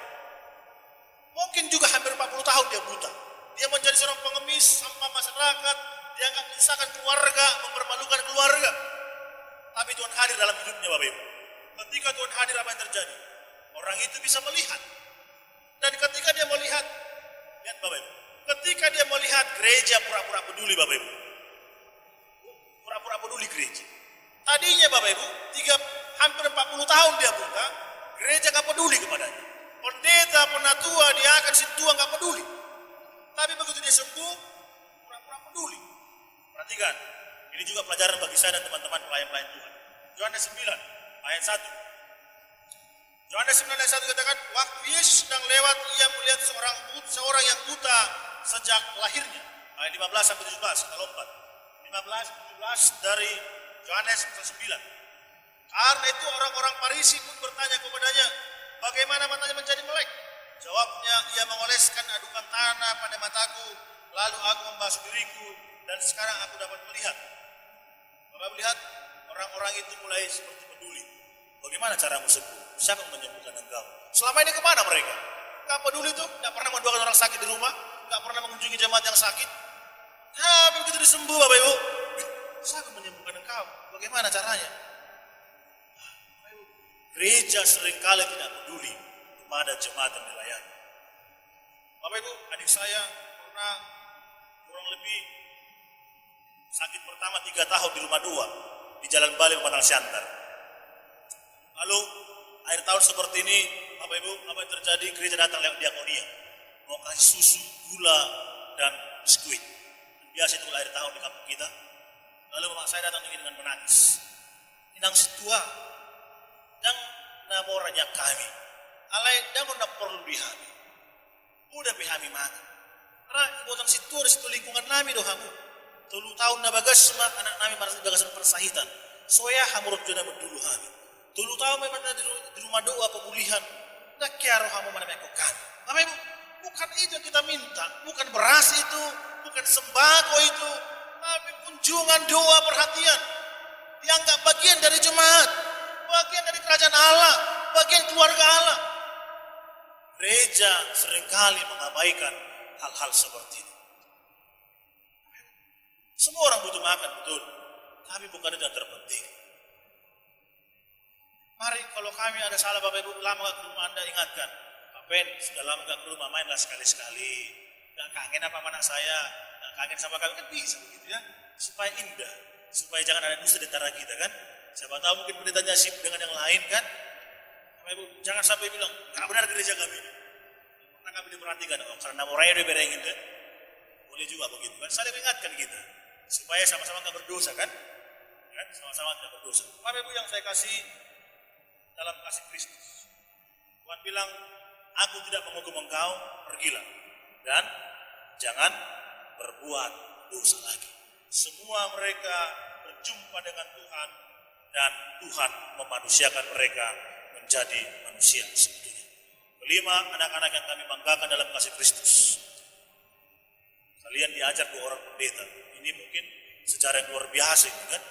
Mungkin juga hampir 40 tahun dia buta. Dia menjadi seorang pengemis, sampah masyarakat. Dia akan menyusahkan keluarga, mempermalukan keluarga. Tapi Tuhan hadir dalam hidupnya, Bapak Ibu. Ketika Tuhan hadir, apa yang terjadi? Orang itu bisa melihat. Dan ketika dia melihat, lihat Bapak Ibu. Ketika dia melihat gereja pura-pura peduli, Bapak Ibu. Pura-pura peduli gereja. Tadinya Bapak Ibu, hampir 40 tahun dia buta, gereja gak peduli kepadanya. Pendeta, penatua, dia akan tua gak peduli. Tapi begitu dia sembuh, pura-pura peduli. Perhatikan, ini juga pelajaran bagi saya dan teman-teman pelayan-pelayan Tuhan. Yohanes 9 ayat 1. Yohanes 9 ayat 1 katakan, waktu Yesus sedang lewat, ia melihat seorang yang buta sejak lahirnya. Ayat 15 sampai 17, kita lompat. 15, 17 dari Yohanes 9. Karena itu orang-orang Farisi pun bertanya kepadanya, bagaimana matanya menjadi melek? Jawabnya, ia mengoleskan adukan tanah pada mataku, lalu aku membasuh diriku, dan sekarang aku dapat melihat. Bapak melihat, orang-orang itu mulai seperti peduli. Bagaimana caramu sembuh? Siapa yang menyembuhkan engkau? Selama ini kemana mereka? Gak peduli tuh, gak pernah mendoakan orang sakit di rumah, gak pernah mengunjungi jemaat yang sakit. Tapi begitu disembuh, Bapak Ibu, siapa menyembuhkan engkau? Bagaimana caranya? Gereja seringkali tidak peduli kepada jemaat yang dilayani. Bapak Ibu, adik saya pernah kurang lebih sakit pertama 3 tahun di rumah 2 di Jalan Bali, Batang Siantar. Lalu akhir tahun seperti ini, Bapak Ibu, apa yang terjadi? Gereja datang lewat diakonia, mau kasih susu, gula, dan biskuit. Biasa itu akhir tahun di kampung kita. Lalu bapak saya datang dengan menangis. Inang situa, dan namoranya kami. Alai dan na perlu bihami. Udah bihami mana? Karena ibotang situ di situ lingkungan nami dohamu. 3 tahun na bagas semua anak nami marasa bagasan persahitan. Soya hamurut jona dulu hami. 3 tahun memang di rumah doa pemulihan. Nak kiaro hamu mana mekokan. Bapak Ibu, bukan itu yang kita minta, bukan beras itu, bukan sembako itu, tapi kunjungan doa perhatian. Dianggap bagian dari jemaat, bagian dari kerajaan Allah, bagian keluarga Allah. Gereja seringkali mengabaikan hal-hal seperti itu. Semua orang butuh makan, betul, tapi bukan itu yang terpenting. Mari kalau kami ada salah Bapak Ibu, lama gak ke rumah Anda, ingatkan, Pak Ben, sudah lama gak ke rumah, mainlah sekali-sekali. Gak kangen apa anak saya, gak kangen sama kami, kan bisa begitu ya. Supaya indah, supaya jangan ada dusta di antara kita kan. Siapa tahu mungkin pendetanya sibuk dengan yang lain kan. Bapak Ibu, jangan sampai bilang, gak benar gereja kami. Karena kami diperhatikan, oh karena mau raya udah berengin kan. Boleh juga begitu kan, saling mengingatkan kita. Supaya sama-sama gak berdosa kan. Sama-sama tidak berdosa. Bapak Ibu yang saya kasih, dalam kasih Kristus. Tuhan bilang, aku tidak menghukum engkau, pergilah. Dan jangan berbuat dosa lagi. Semua mereka jumpa dengan Tuhan, dan Tuhan memanusiakan mereka menjadi manusia seutuhnya. Kelima, anak-anak yang kami banggakan dalam kasih Kristus. Kalian diajar 2 orang pendeta. Ini mungkin sejarah yang luar biasa ini kan.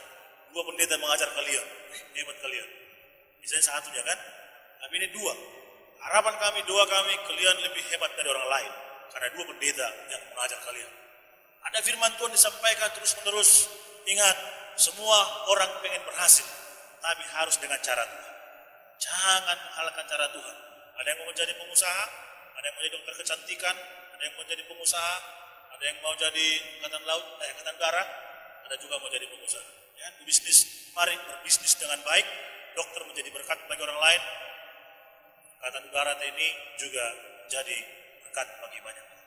2 pendeta mengajar kalian. Hebat kalian. Misalnya satunya kan. Tapi ini 2. Harapan kami, doa kami, kalian lebih hebat dari orang lain. Karena 2 pendeta yang mengajar kalian. Ada firman Tuhan disampaikan terus-menerus. Ingat, semua orang pengen berhasil. Tapi harus dengan cara Tuhan. Jangan menghalalkan cara Tuhan. Ada yang mau menjadi pengusaha, ada yang mau jadi dokter kecantikan, ada yang mau jadi pengusaha, ada yang mau jadi angkatan laut, angkatan darat, ada juga mau jadi pengusaha. Ya, bisnis, mari berbisnis dengan baik. Dokter menjadi berkat bagi orang lain. Angkatan darat ini juga jadi berkat bagi banyak orang.